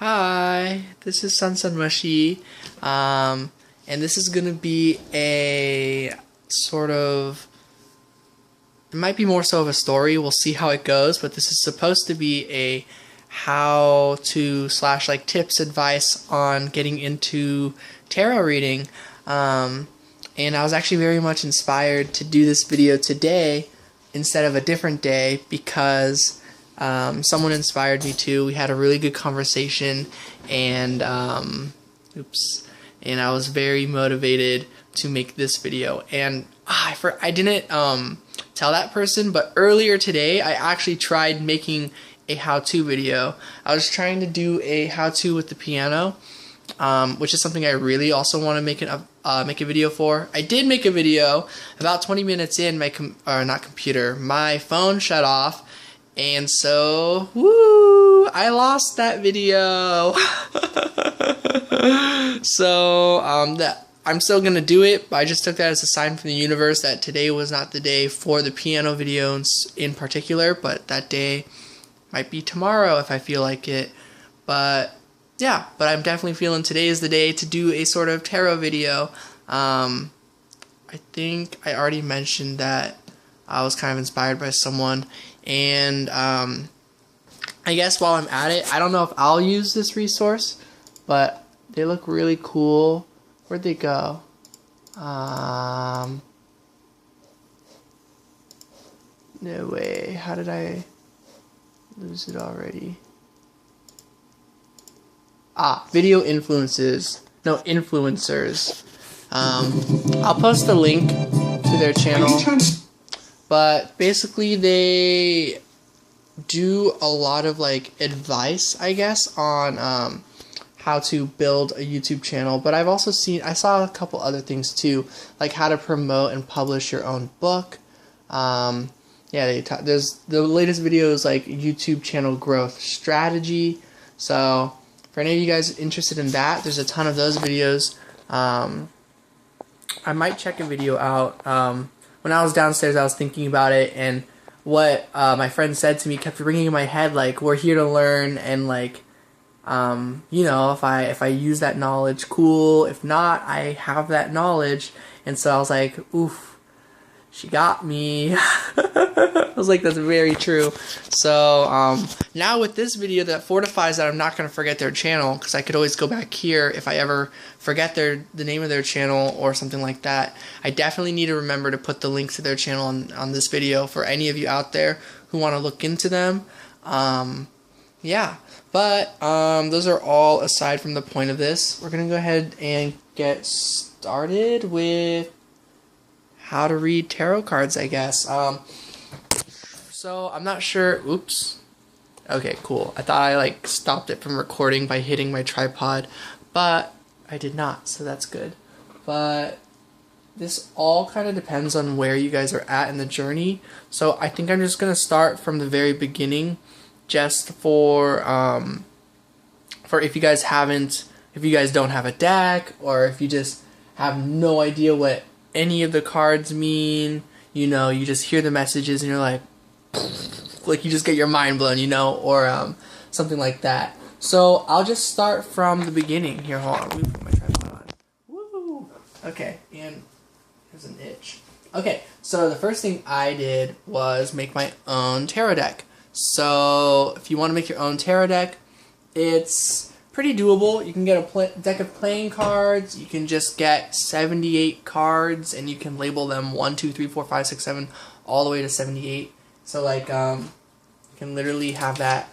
Hi, this is Sansan Mashi, and this is gonna be a sort of, it might be more so of a story, we'll see how it goes, but this is supposed to be a how to slash like tips, advice on getting into tarot reading, and I was actually very much inspired to do this video today instead of a different day because someone inspired me to. We had a really good conversation, and and I was very motivated to make this video. And I didn't tell that person, but earlier today I actually tried making a how-to video. I was trying to do a how-to with the piano, which is something I really also want to make a video for. I did make a video. About 20 minutes in, my phone shut off. And so, woo, I lost that video. So, I'm still going to do it, but I just took that as a sign from the universe that today was not the day for the piano videos in particular, but that day might be tomorrow if I feel like it. But, yeah, but I'm definitely feeling today is the day to do a sort of tarot video. I think I already mentioned that I was kind of inspired by someone. And I guess while I'm at it, I don't know if I'll use this resource, but they look really cool. Where'd they go? No way. How did I lose it already? Video influencers. I'll post the link to their channel. But basically they do a lot of like advice, I guess, on how to build a YouTube channel. But I saw a couple other things too, like how to promote and publish your own book. There's the latest video is like YouTube channel growth strategy. So for any of you guys interested in that, there's a ton of those videos. I might check a video out. When I was downstairs, I was thinking about it, and what my friend said to me kept ringing in my head, like, we're here to learn, and like, you know, if I use that knowledge, cool. If not, I have that knowledge. And so I was like, oof, she got me. I was like, that's very true. So now with this video, that fortifies that I'm not going to forget their channel, because I could always go back here if I ever forget the name of their channel or something like that. I definitely need to remember to put the link to their channel on this video for any of you out there who want to look into them. Yeah, but those are all aside from the point of this. We're going to go ahead and get started with how to read tarot cards, I guess. So I'm not sure. Oops. Okay, cool. I thought I like stopped it from recording by hitting my tripod, but I did not, so that's good. But this all kind of depends on where you guys are at in the journey. So I think I'm just gonna start from the very beginning, just for if you guys don't have a deck, or if you just have no idea what any of the cards mean. You know, you just hear the messages and you're like you just get your mind blown, you know, or something like that. So I'll just start from the beginning. Here, hold on. Let me put my tripod on. Woo! Okay, and here's an itch. Okay, so the first thing I did was make my own tarot deck. So if you want to make your own tarot deck, it's pretty doable. You can get a deck of playing cards. You can just get 78 cards, and you can label them 1, 2, 3, 4, 5, 6, 7, all the way to 78. So like, you can literally have that.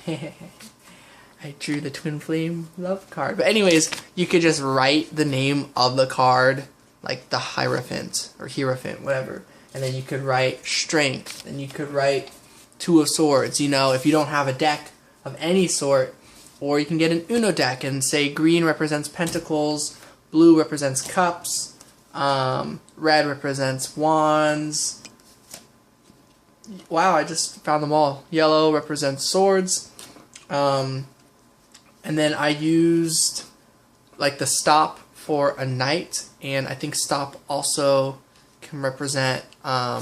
I drew the twin flame love card. But anyways, you could just write the name of the card, like the Hierophant or Hierophant, whatever. And then you could write strength, and you could write Two of Swords, you know, if you don't have a deck of any sort. Or you can get an Uno deck and say green represents pentacles, blue represents cups, red represents wands. Wow, I just found them all. Yellow represents swords. And then I used like the stop for a knight, and I think stop also can represent, I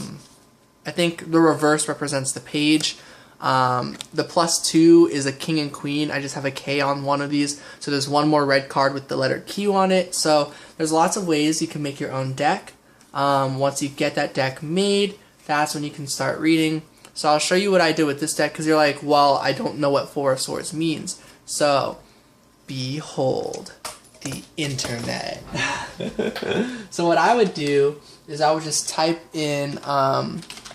think the reverse represents the page. The +2 is a king and queen. I just have a K on one of these, so there's one more red card with the letter Q on it. So there's lots of ways you can make your own deck. Once you get that deck made, that's when you can start reading. So I'll show you what I did with this deck, because you're like, well, I don't know what Four of Swords means. So, behold the internet. So what I would do is I would just type in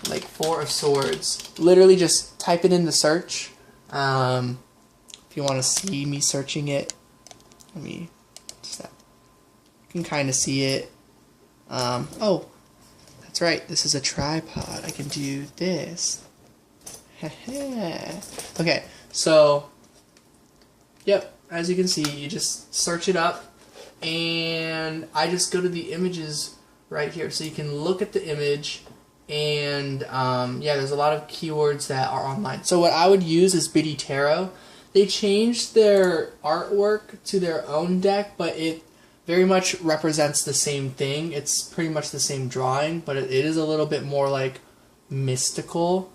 like Four of Swords. Literally just type it in the search. If you want to see me searching it, let me just, you can kind of see it. Oh, that's right. This is a tripod. I can do this. Okay, so yep, as you can see, you just search it up, and I just go to the images right here, so you can look at the image, and yeah, there's a lot of keywords that are online. So what I would use is Biddy Tarot. They changed their artwork to their own deck, but it very much represents the same thing. It's pretty much the same drawing, but it is a little bit more like mystical.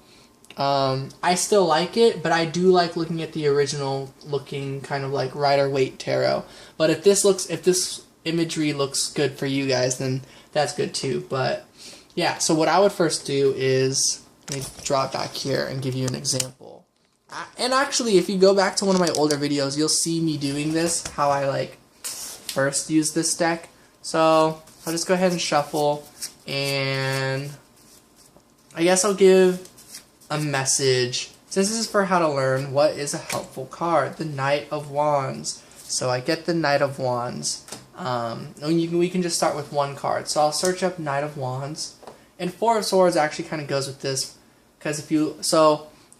I still like it, but I do like looking at the original looking kind of like Rider-Waite Tarot. But if this imagery looks good for you guys, then that's good too. But yeah, so what I would first do is, let me draw it back here and give you an example. And actually, if you go back to one of my older videos, you'll see me doing this, how I like first use this deck. So I'll just go ahead and shuffle, and I guess I'll give a message. Since this is for how to learn, what is a helpful card? The Knight of Wands. So I get the Knight of Wands. We can just start with one card. So I'll search up Knight of Wands. And Four of Swords actually kind of goes with this, because if you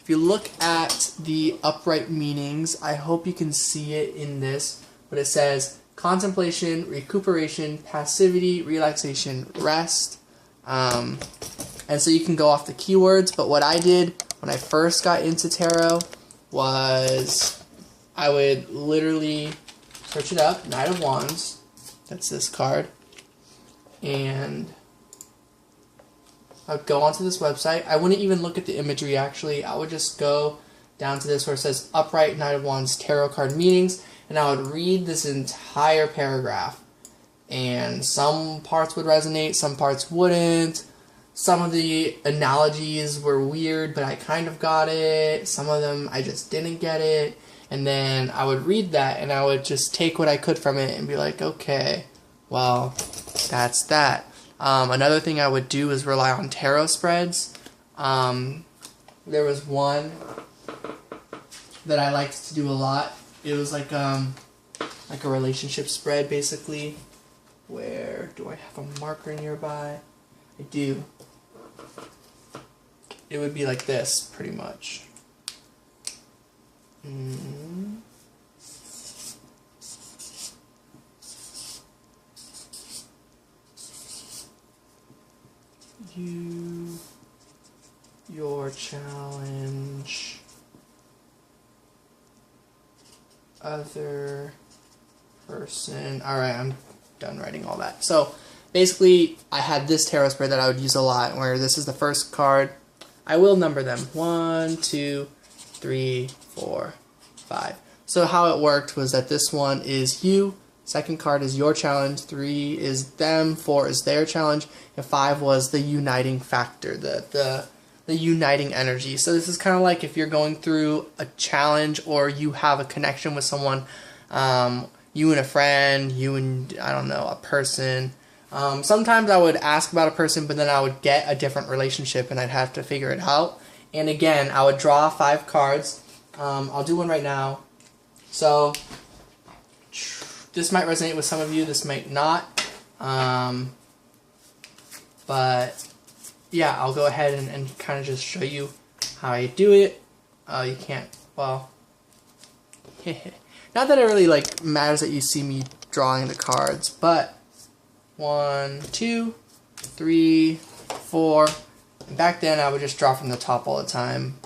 look at the upright meanings, I hope you can see it in this, but it says contemplation, recuperation, passivity, relaxation, rest. And so you can go off the keywords, but what I did when I first got into tarot was I would literally search it up, Knight of Wands, that's this card, and I would go onto this website. I wouldn't even look at the imagery actually, I would just go down to this where it says Upright Knight of Wands Tarot Card Meanings, and I would read this entire paragraph. And some parts would resonate, some parts wouldn't. Some of the analogies were weird, but I kind of got it. Some of them I just didn't get it. And then I would read that, and I would just take what I could from it and be like, okay, well, that's that. Another thing I would do is rely on tarot spreads. There was one that I liked to do a lot. It was like a relationship spread, basically. Where do I have a marker nearby? I do. It would be like this, pretty much. Your challenge, other person. Alright, I'm done writing all that. So basically, I had this tarot spread that I would use a lot, where this is the first card. I will number them. 1, 2, 3, 4, 5. So how it worked was that this one is you, second card is your challenge, 3 is them, 4 is their challenge, and 5 was the uniting factor, the uniting energy. So this is kind of like if you're going through a challenge or you have a connection with someone, you and a friend, you and, I don't know, a person. Sometimes I would ask about a person, but then I would get a different relationship and I'd have to figure it out. And again, I would draw 5 cards. I'll do one right now. So this might resonate with some of you, this might not. But yeah, I'll go ahead and kind of just show you how I do it. You can't, well, not that it really like matters that you see me drawing the cards, but 1, 2, 3, 4. And back then I would just draw from the top all the time.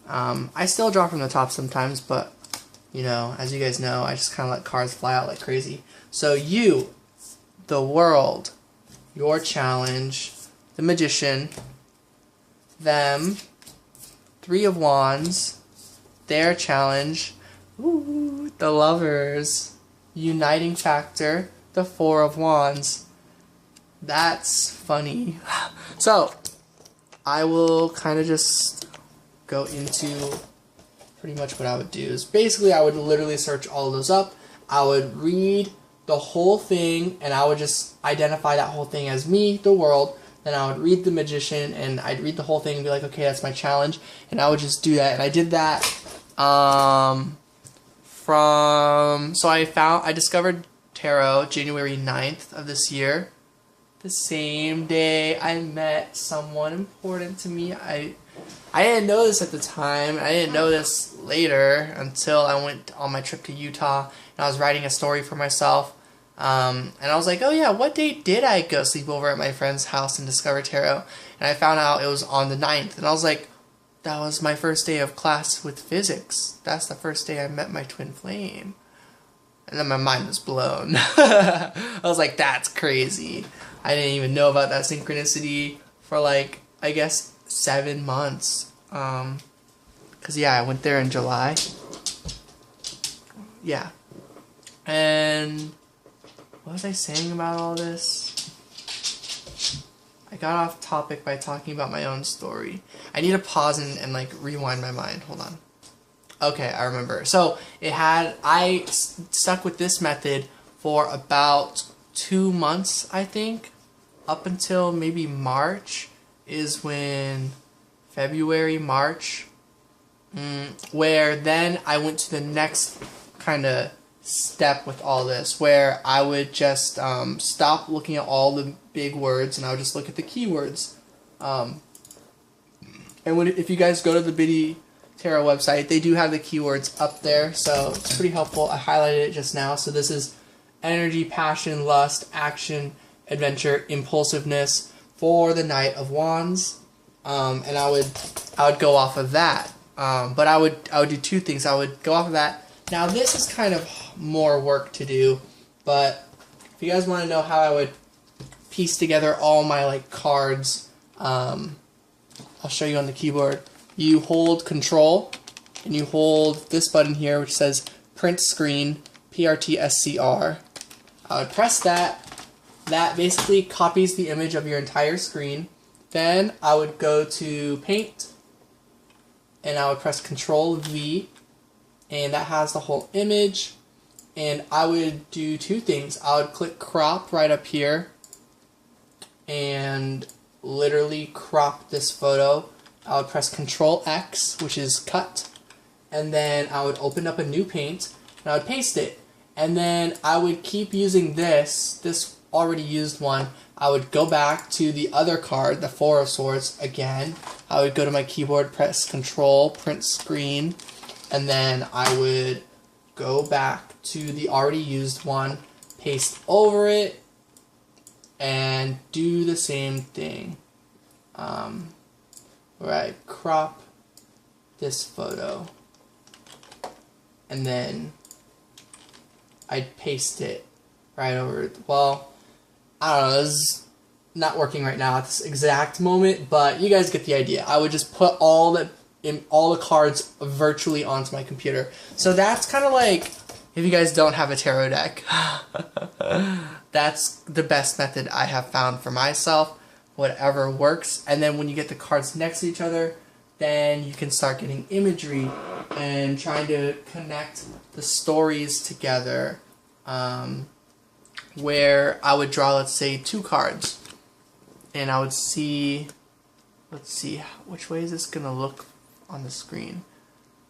I still draw from the top sometimes, but you know, as you guys know, I just kind of let cards fly out like crazy. So you, the world, your challenge, the magician, them, Three of Wands, their challenge, ooh, the Lovers, uniting factor, the Four of Wands. That's funny. So, I will kind of just go into pretty much what I would do. Is basically I would literally search all of those up. I would read the whole thing, and I would just identify that whole thing as me, the world. Then I would read the Magician, and I'd read the whole thing and be like, okay, that's my challenge. And I would just do that. And I did that so I discovered tarot January 9th of this year. The same day I met someone important to me. I didn't know this at the time. I didn't know this later until I went on my trip to Utah and I was writing a story for myself. And I was like, oh yeah, what day did I go sleep over at my friend's house and discover tarot? And I found out it was on the 9th. And I was like, that was my first day of class with physics. That's the first day I met my twin flame. And then my mind was blown. I was like, that's crazy. I didn't even know about that synchronicity for like, I guess, 7 months. Cause yeah, I went there in July. Yeah. And what was I saying about all this? I got off topic by talking about my own story. I need to pause and like rewind my mind. Hold on. Okay, I remember. So I stuck with this method for about 2 months, I think, up until maybe March is when February, March, where then I went to the next kind of step with all this, where I would just stop looking at all the big words and I would just look at the keywords. And if you guys go to the Biddy Tarot website, they do have the keywords up there, so it's pretty helpful. I highlighted it just now. So this is energy, passion, lust, action, adventure, impulsiveness for the Knight of Wands. And I would go off of that. But I would do two things. I would go off of that. Now this is kind of more work to do, but if you guys want to know how I would piece together all my like cards, I'll show you on the keyboard. You hold Control, and you hold this button here, which says Print Screen, PRTSCR. I would press that. That basically copies the image of your entire screen. Then I would go to Paint, and I would press Control V, and that has the whole image. And I would do two things. I would click Crop right up here, and literally crop this photo. I would press Control X, which is cut, and then I would open up a new paint, and I would paste it. And then I would keep using this already used one. I would go back to the other card, the Four of Swords, again. I would go to my keyboard, press Control, Print Screen, and then I would go back to the already used one, paste over it, and do the same thing. Where I crop this photo, and then I'd paste it right over. Well, I don't know, this is not working right now at this exact moment, but you guys get the idea. I would just put all the cards virtually onto my computer. So that's kind of like, if you guys don't have a tarot deck, that's the best method I have found for myself. Whatever works. And then when you get the cards next to each other, then you can start getting imagery and trying to connect the stories together, where I would draw, let's say, 2 cards, and I would see, let's see, which way is this gonna look on the screen?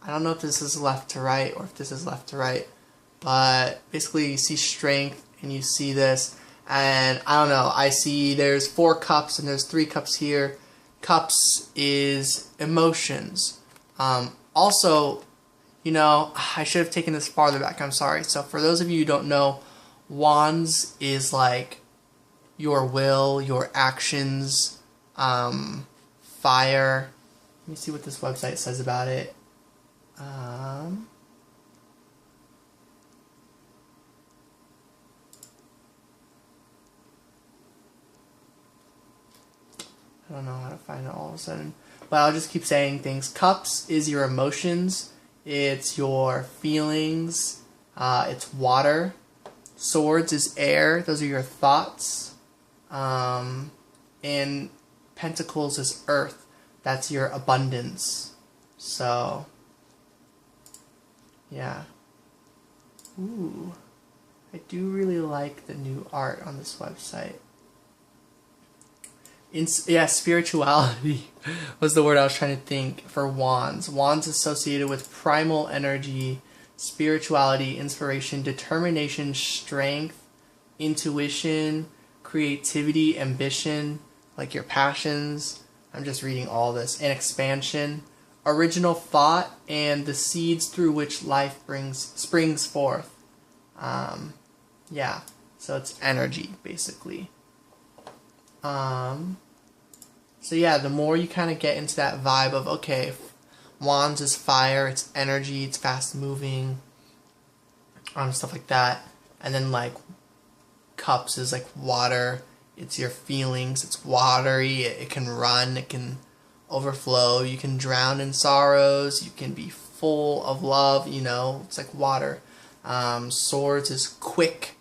I don't know if this is left to right or if this is left to right, but basically you see strength and you see this. And I don't know, I see there's 4 cups and there's 3 cups here. Cups is emotions. Also, you know, I should have taken this farther back, I'm sorry. So for those of you who don't know, Wands is like your will, your actions, fire. Let me see what this website says about it. I don't know how to find it all of a sudden. but I'll just keep saying things. Cups is your emotions, it's your feelings, it's water. Swords is air, those are your thoughts. And Pentacles is earth, that's your abundance. So, yeah. Ooh, I do really like the new art on this website. Spirituality was the word I was trying to think for wands. Wands associated with primal energy, spirituality, inspiration, determination, strength, intuition, creativity, ambition, like your passions. I'm just reading all this. And expansion, original thought, and the seeds through which life springs forth. Yeah, so it's energy, basically. So yeah, the more you kind of get into that vibe of, okay, wands is fire, it's energy, it's fast moving, stuff like that. And then like cups is like water, it's your feelings, it's watery, it can run, it can overflow, you can drown in sorrows, you can be full of love, it's like water. Swords is quick,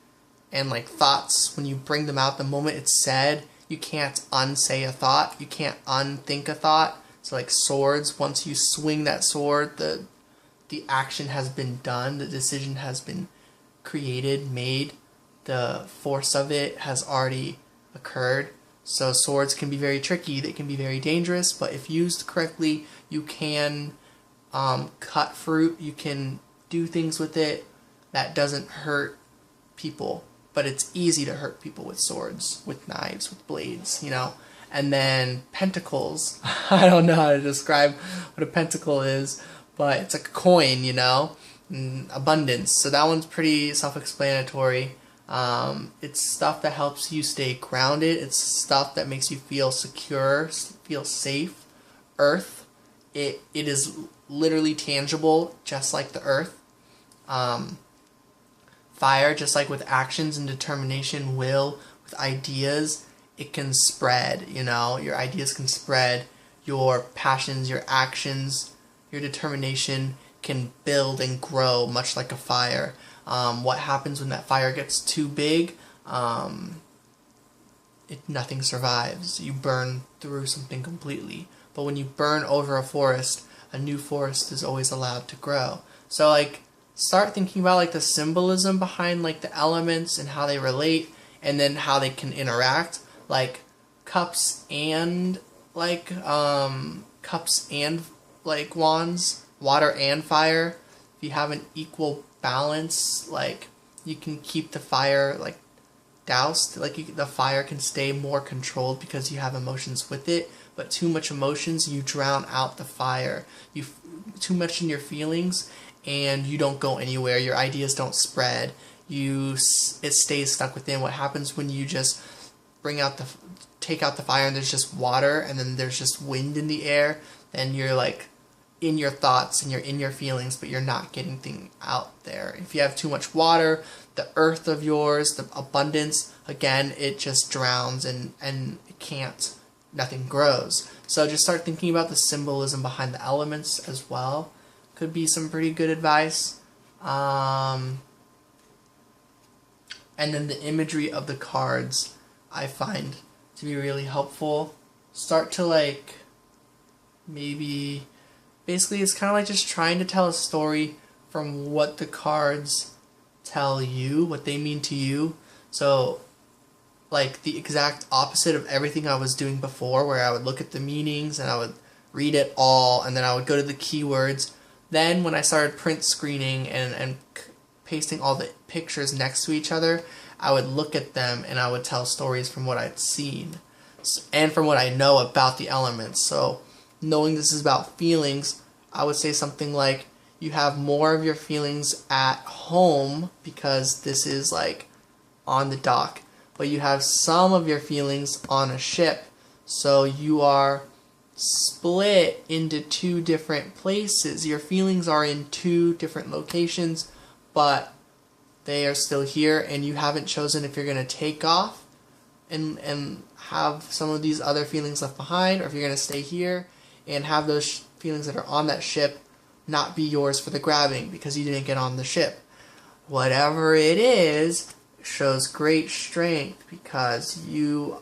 and like thoughts, when you bring them out, the moment it's said, you can't unsay a thought, you can't unthink a thought. So like swords, once you swing that sword, the action has been done, the decision has been created, made, the force of it has already occurred. So swords can be very tricky, they can be very dangerous, but if used correctly, you can cut fruit, you can do things with it that doesn't hurt people. But it's easy to hurt people with swords, with knives, with blades, And then pentacles. I don't know how to describe what a pentacle is, but it's like a coin, and abundance. So that one's pretty self-explanatory. It's stuff that helps you stay grounded. It's stuff that makes you feel secure, feel safe. Earth, it is literally tangible, just like the earth. Fire, just like with actions and determination, will, with ideas, it can spread, your ideas can spread, your passions, your actions, your determination can build and grow much like a fire. What happens when that fire gets too big? Nothing survives. You burn through something completely. But when you burn over a forest, a new forest is always allowed to grow. So like, start thinking about like the symbolism behind like the elements and how they relate, and then how they can interact, like cups and like wands, water and fire. If you have an equal balance, like you can keep the fire like doused, like the fire can stay more controlled because you have emotions with it. But too much emotions, you drown out the fire. Too much in your feelings, and you don't go anywhere, your ideas don't spread, it stays stuck within. What happens when you just take out the fire and there's just water, and then there's just wind in the air, then you're like in your thoughts and you're in your feelings, but you're not getting things out there. If you have too much water, the earth of yours, the abundance, again, it just drowns and nothing grows. So just start thinking about the symbolism behind the elements as well. Could be some pretty good advice. And then the imagery of the cards I find to be really helpful. Start to like, basically it's kind of like just trying to tell a story from what the cards tell you, what they mean to you. So like the exact opposite of everything I was doing before, where I would look at the meanings and I would read it all, and then I would go to the keywords. Then when I started print screening and pasting all the pictures next to each other, I would look at them and I would tell stories from what I'd seen and from what I know about the elements. So knowing this is about feelings, I would say something like you have more of your feelings at home because this is like on the dock, but you have some of your feelings on a ship. So you are split into two different places. Your feelings are in two different locations, but they are still here, and you haven't chosen if you're going to take off and have some of these other feelings left behind, or if you're going to stay here and have those feelings that are on that ship not be yours for the grabbing because you didn't get on the ship. Whatever it is shows great strength because you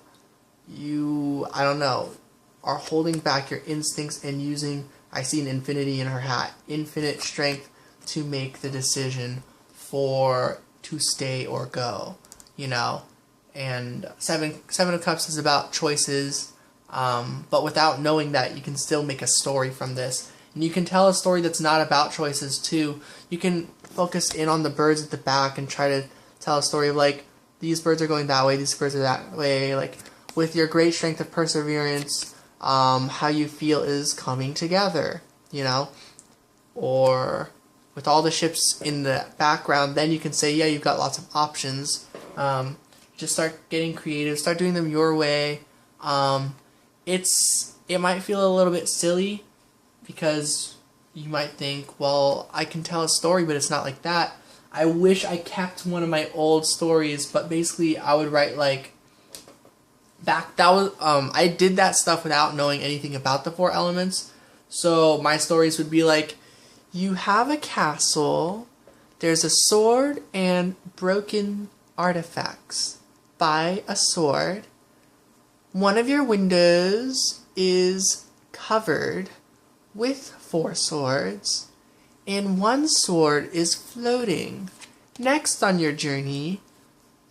I don't know, are holding back your instincts and using, I see an infinity in her hat, infinite strength to make the decision to stay or go, you know. And Seven of Cups is about choices, but without knowing that, you can still make a story from this. And you can tell a story that's not about choices too. You can focus in on the birds at the back and try to tell a story of like, these birds are going that way, these birds are that way, like with your great strength of perseverance, how you feel is coming together, you know. Or with all the ships in the background, then you can say, yeah, you've got lots of options. Just start getting creative, start doing them your way. It might feel a little bit silly because you might think, well, I can tell a story, but it's not like that. I wish I kept one of my old stories, but basically I would write like I did that stuff without knowing anything about the 4 elements. So my stories would be like, you have a castle, there's a sword and broken artifacts. Buy a sword. One of your windows is covered with 4 swords, and 1 sword is floating. Next on your journey,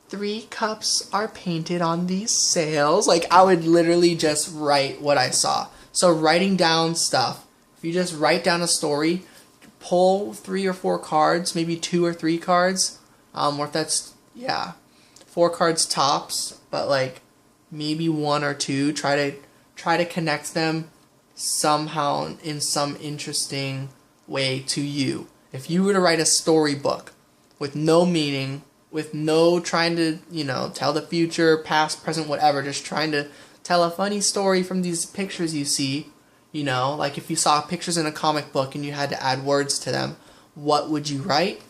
3 cups are painted on these sails. Like, I would literally just write what I saw. So writing down stuff. If you just write down a story, pull 3 or 4 cards, maybe 2 or 3 cards, or if that's, 4 cards tops, but like maybe 1 or 2, try to connect them somehow in some interesting way to you. If you were to write a storybook with no meaning, with no trying to, tell the future, past, present, whatever, just trying to tell a funny story from these pictures you see, like if you saw pictures in a comic book and you had to add words to them, what would you write?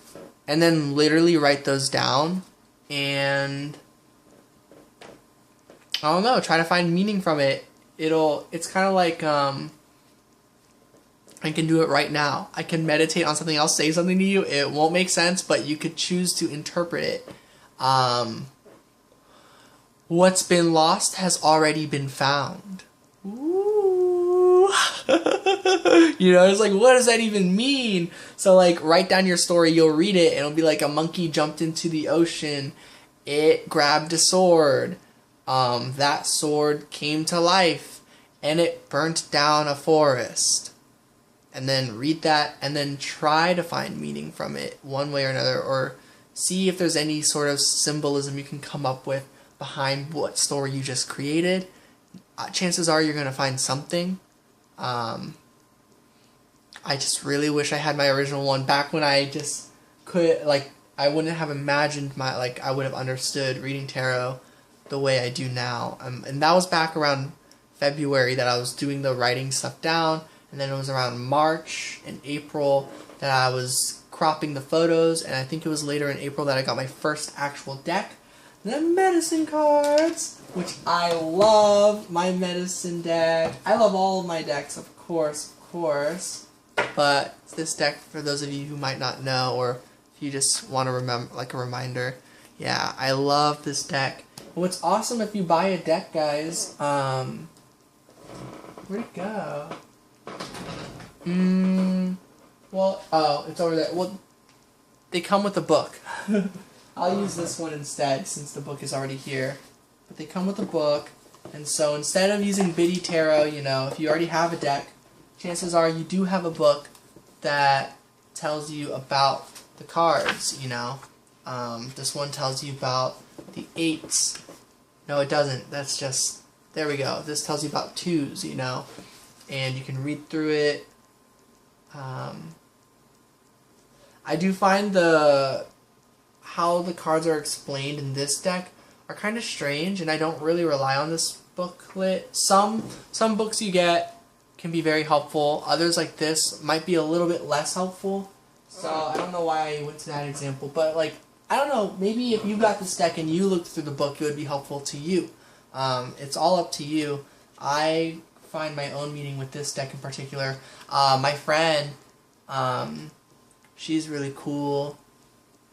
And then literally write those down and, I don't know, try to find meaning from it. It's kind of like, I can do it right now. I can meditate on something else, say something to you. It won't make sense, but you could choose to interpret it. What's been lost has already been found. Ooh. It's like, what does that even mean? So, like, write down your story. You'll read it, and it'll be like a monkey jumped into the ocean. It grabbed a sword. That sword came to life, and it burnt down a forest. And then read that, and then try to find meaning from it one way or another, or see if there's any sort of symbolism you can come up with behind what story you just created. Chances are you're going to find something. I just really wish I had my original one back when I just could, I wouldn't have imagined I would have understood reading tarot the way I do now. And that was back around February that I was doing the writing stuff down. And then it was around March and April that I was cropping the photos, and I think it was later in April that I got my first actual deck. The medicine cards, which I love my medicine deck. I love all of my decks, of course. But this deck, for those of you who might not know, or if you just want to remember, like a reminder, yeah, I love this deck. And what's awesome if you buy a deck, guys, where'd it go? It's over there. Well, they come with a book. I'll use this one instead since the book is already here. But they come with a book, and so instead of using Biddy Tarot, if you already have a deck, chances are you do have a book that tells you about the cards, This one tells you about the 8s. No, it doesn't. That's just, there we go. This tells you about 2s, and you can read through it. I do find how the cards are explained in this deck are kind of strange, and I don't really rely on this booklet. Some books you get can be very helpful. Others, like this, might be a little bit less helpful. So I don't know why I went to that example, but I don't know, maybe if you got this deck and you looked through the book, it would be helpful to you. It's all up to you. I find my own meaning with this deck in particular. My friend, she's really cool.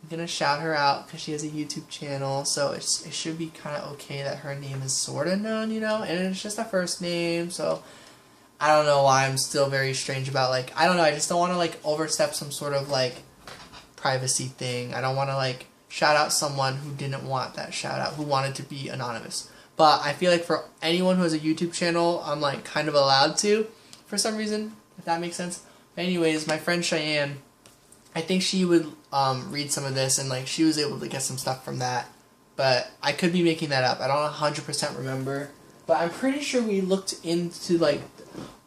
I'm gonna shout her out because she has a YouTube channel, so it should be kind of okay that her name is sort of known, you know, and it's just a first name, so I don't know why I'm still very strange about, like, I don't know, I just don't want to, like, overstep some sort of, like, privacy thing. I don't want to, like, shout out someone who didn't want that shout out, who wanted to be anonymous. But I feel like for anyone who has a YouTube channel, I'm, like, kind of allowed to, for some reason, if that makes sense. But anyways, my friend Cheyenne, I think she would read some of this, and, like, she was able to get some stuff from that. But I could be making that up. I don't 100% remember. But I'm pretty sure we looked into, like,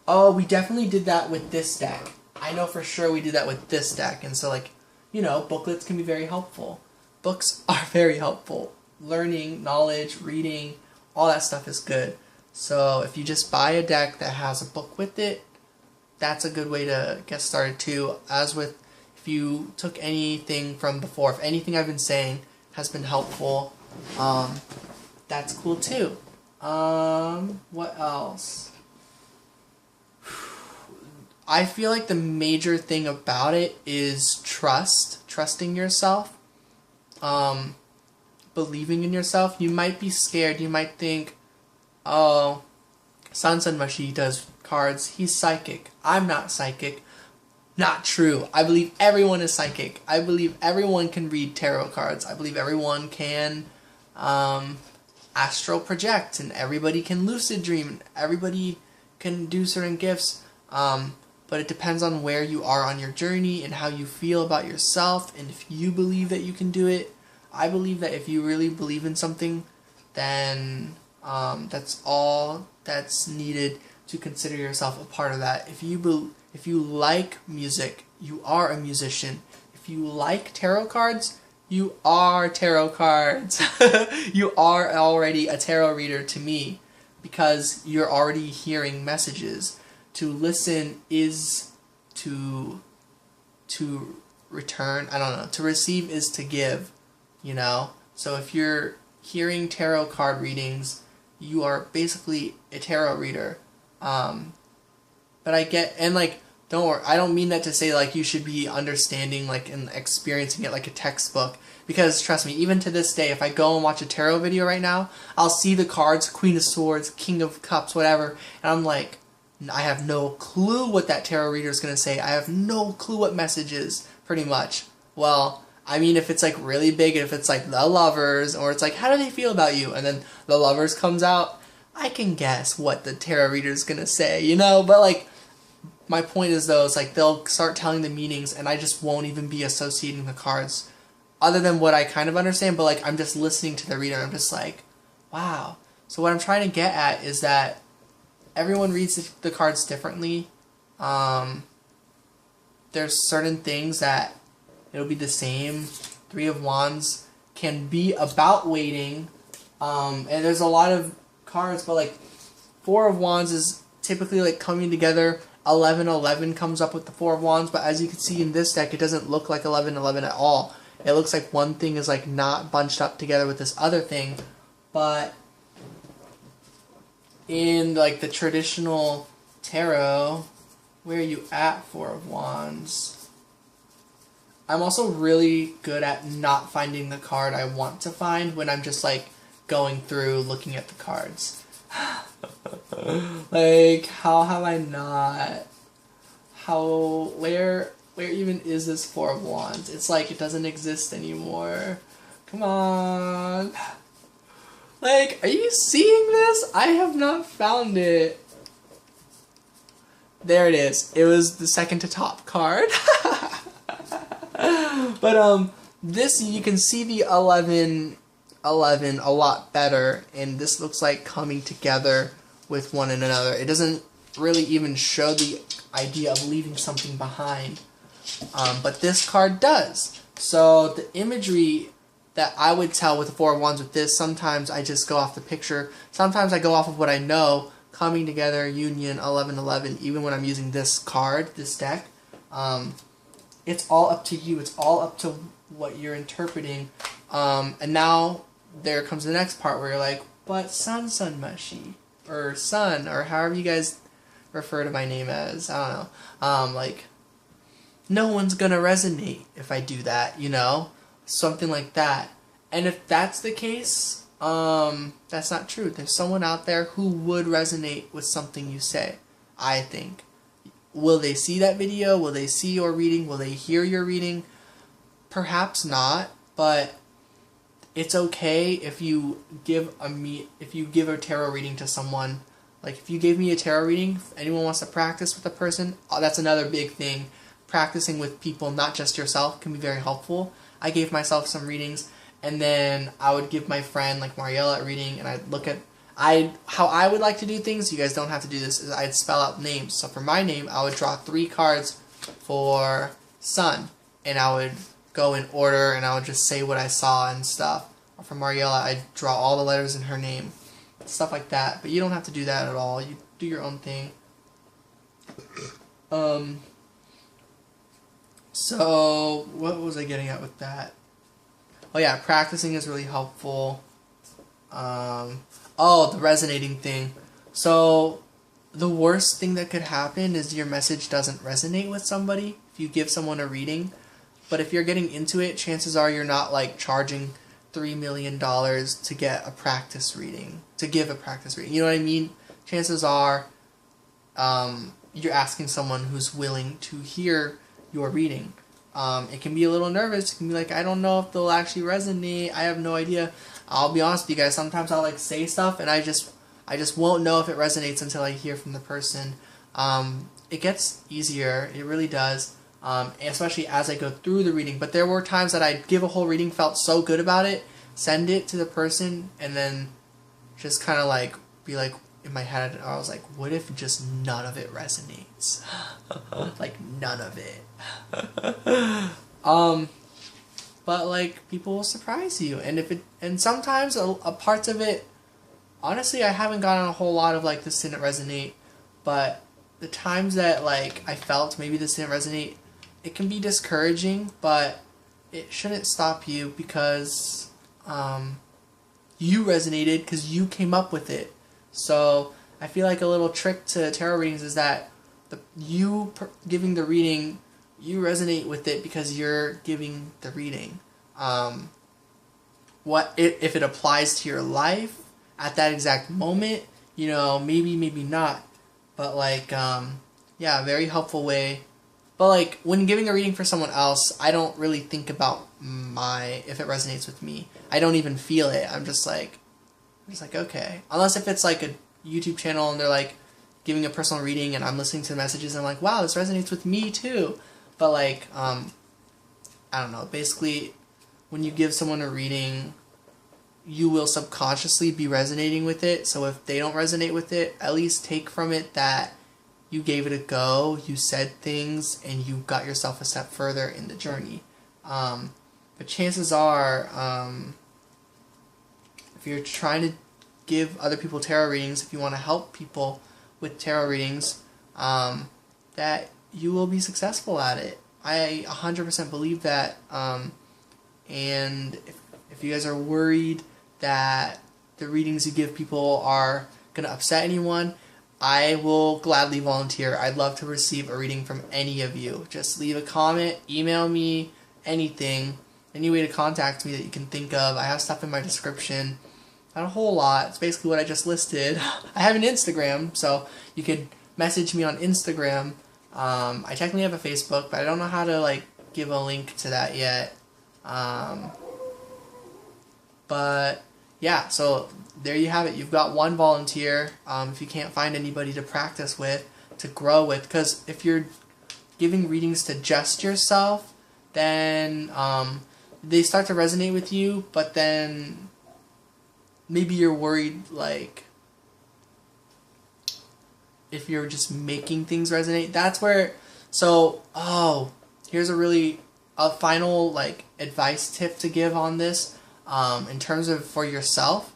oh, we definitely did that with this deck. I know for sure we did that with this deck. And so, like, you know, booklets can be very helpful. Books are very helpful. Learning, knowledge, reading, all that stuff is good. So if you just buy a deck that has a book with it, that's a good way to get started too. As with, if you took anything from before, if anything I've been saying has been helpful, that's cool too. What else? I feel like the major thing about it is trusting yourself, believing in yourself. You might be scared. You might think, oh, Sansan Mashi does cards. He's psychic. I'm not psychic. Not true. I believe everyone is psychic. I believe everyone can read tarot cards. I believe everyone can astral project, and everybody can lucid dream. Everybody can do certain gifts. But it depends on where you are on your journey and how you feel about yourself, and if you believe that you can do it. I believe that if you really believe in something, then that's all that's needed to consider yourself a part of that. If you like music, you are a musician. If you like tarot cards, you are tarot cards. You are already a tarot reader to me, because you're already hearing messages. To listen is to return. I don't know. To receive is to give, you know? So if you're hearing tarot card readings, you are basically a tarot reader. But I get, and like, don't worry, I don't mean that to say like you should be understanding like and experiencing it like a textbook. Because trust me, even to this day, if I go and watch a tarot video right now, I'll see the cards, Queen of Swords, King of Cups, whatever, and I'm like, I have no clue what that tarot reader is going to say. I have no clue what message is, pretty much. Well, I mean, if it's like really big, if it's like the Lovers, or it's like, how do they feel about you? And then the Lovers comes out, I can guess what the tarot reader is going to say, you know? But like, my point is though, it's like they'll start telling the meanings, and I just won't even be associating the cards other than what I kind of understand, but like I'm just listening to the reader, and I'm just like, wow. So what I'm trying to get at is that everyone reads the cards differently. There's certain things that it'll be the same. Three of Wands can be about waiting. And there's a lot of cards, but like Four of Wands is typically like coming together. 11-11 comes up with the Four of Wands, but as you can see in this deck, it doesn't look like 11-11 at all. It looks like one thing is like not bunched up together with this other thing, but in like the traditional tarot, where are you at, Four of Wands? I'm also really good at not finding the card I want to find when I'm just like going through looking at the cards. Like, how have I not? Where even is this Four of Wands? It's like it doesn't exist anymore. Come on. Like, are you seeing this? I have not found it. There it is. It was the second to top card. But, this, you can see the 11 a lot better, and this looks like coming together with one another. It doesn't really even show the idea of leaving something behind, but this card does. So the imagery that I would tell with the Four of Wands with this, sometimes I just go off the picture, sometimes I go off of what I know, coming together, union, 11-11, even when I'm using this card, this deck. It's all up to you, it's all up to what you're interpreting, and now there comes the next part where you're like, but Sansan Mashi, or Sun, or however you guys refer to my name as. I don't know. Like, no one's gonna resonate if I do that, you know? Something like that. And if that's the case, that's not true. There's someone out there who would resonate with something you say, I think. Will they see that video? Will they see your reading? Will they hear your reading? Perhaps not, but it's okay if you give a tarot reading to someone. Like, if you gave me a tarot reading, if anyone wants to practice with a person, that's another big thing. Practicing with people, not just yourself, can be very helpful. I gave myself some readings, and then I would give my friend, like Mariella, a reading, and I'd look at how I would like to do things. You guys don't have to do this. Is I'd spell out names. So for my name, I would draw 3 cards for sun, and I would go in order, and I would just say what I saw and stuff. Or for Mariella, I'd draw all the letters in her name, stuff like that. But you don't have to do that at all. You do your own thing. So, what was I getting at with that? Oh yeah, practicing is really helpful. The resonating thing. So, the worst thing that could happen is your message doesn't resonate with somebody if you give someone a reading. But if you're getting into it, chances are you're not like charging $3 million to get a practice reading, to give a practice reading. You know what I mean? Chances are you're asking someone who's willing to hear your reading. It can be a little nervous. It can be like, I don't know if they'll actually resonate. I have no idea. I'll be honest with you guys. Sometimes I'll like say stuff and I just won't know if it resonates until I hear from the person. It gets easier. It really does. Especially as I go through the reading. But there were times that I'd give a whole reading, felt so good about it, send it to the person, and then just kind of like be like, in my head, I was like, what if just none of it resonates? Like, none of it. But like, people will surprise you, and sometimes a parts of it, honestly, I haven't gotten a whole lot of like, this didn't resonate, but the times that like I felt maybe this didn't resonate, it can be discouraging, but it shouldn't stop you because you resonated because you came up with it. So I feel like a little trick to tarot readings is that giving the reading, you resonate with it because you're giving the reading. What if it applies to your life at that exact moment? You know, maybe not, but like yeah, very helpful way. But like when giving a reading for someone else, I don't really think about if it resonates with me. I don't even feel it. I'm just like okay. Unless if it's like a YouTube channel and they're like giving a personal reading and I'm listening to the messages and I'm like, wow, this resonates with me too. But like, I don't know. Basically, when you give someone a reading, you will subconsciously be resonating with it. So if they don't resonate with it, at least take from it that you gave it a go, you said things, and you got yourself a step further in the journey. But chances are, if you're trying to give other people tarot readings, if you want to help people with tarot readings, that you will be successful at it. I 100% believe that. And if you guys are worried that the readings you give people are going to upset anyone, I will gladly volunteer. I'd love to receive a reading from any of you. Just leave a comment, email me, anything, any way to contact me that you can think of. I have stuff in my description. Not a whole lot. It's basically what I just listed. I have an Instagram, so you could message me on Instagram. I technically have a Facebook, but I don't know how to like give a link to that yet. But yeah, so there you have it. You've got one volunteer. If you can't find anybody to practice with, to grow with, because if you're giving readings to just yourself, then they start to resonate with you, but then maybe you're worried, like, if you're just making things resonate. That's where, so, here's a final, like, advice tip to give on this, in terms of for yourself.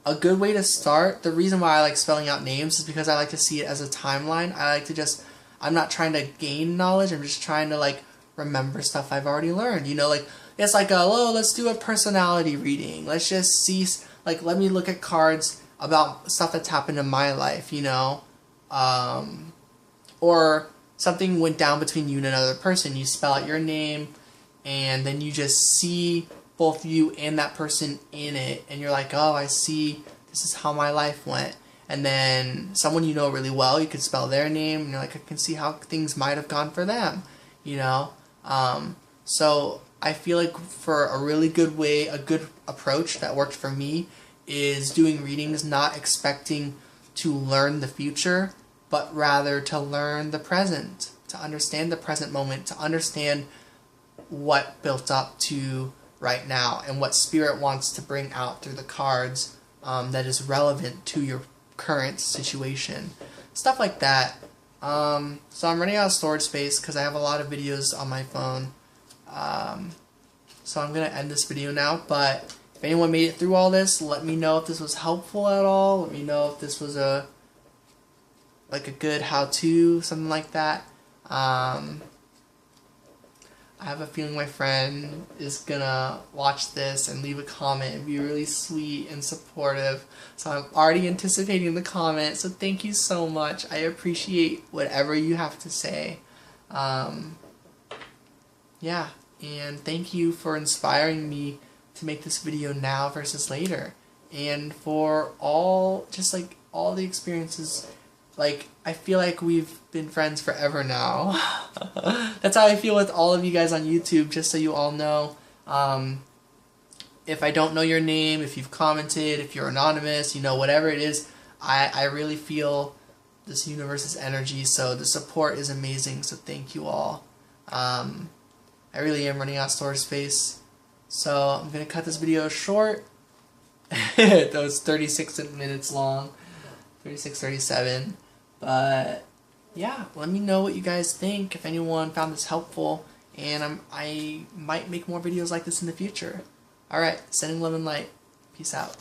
A good way to start, the reason why I like spelling out names is because I like to see it as a timeline. I like to I'm not trying to gain knowledge, I'm just trying to, like, remember stuff I've already learned, you know, like, it's like, let's do a personality reading, let's just see, like, let me look at cards about stuff that's happened in my life, you know, or something went down between you and another person. You spell out your name, and then you just see both you and that person in it, and you're like, oh, I see, this is how my life went. And then someone you know really well, you could spell their name, and you're like, I can see how things might have gone for them, you know? So I feel like for a really good way, a good approach that worked for me is doing readings not expecting to learn the future, but rather to learn the present, to understand the present moment, to understand what built up to right now and what Spirit wants to bring out through the cards that is relevant to your current situation. Stuff like that. So I'm running out of storage space because I have a lot of videos on my phone. So I'm going to end this video now, but if anyone made it through all this, let me know if this was helpful at all. Let me know if this was a good how-to, something like that. I have a feeling my friend is gonna watch this and leave a comment and be really sweet and supportive. So I'm already anticipating the comment, so thank you so much. I appreciate whatever you have to say. Yeah, and thank you for inspiring me to make this video now versus later. And for all the experiences. Like, I feel like we've been friends forever now. That's how I feel with all of you guys on YouTube, just so you all know. If I don't know your name, if you've commented, if you're anonymous, you know, whatever it is, I really feel this universe's energy, so the support is amazing, so thank you all. I really am running out of storage space, so I'm going to cut this video short. That was 36 minutes long, 36, 37. But yeah, let me know what you guys think, if anyone found this helpful, and I might make more videos like this in the future. Alright, sending love and light. Peace out.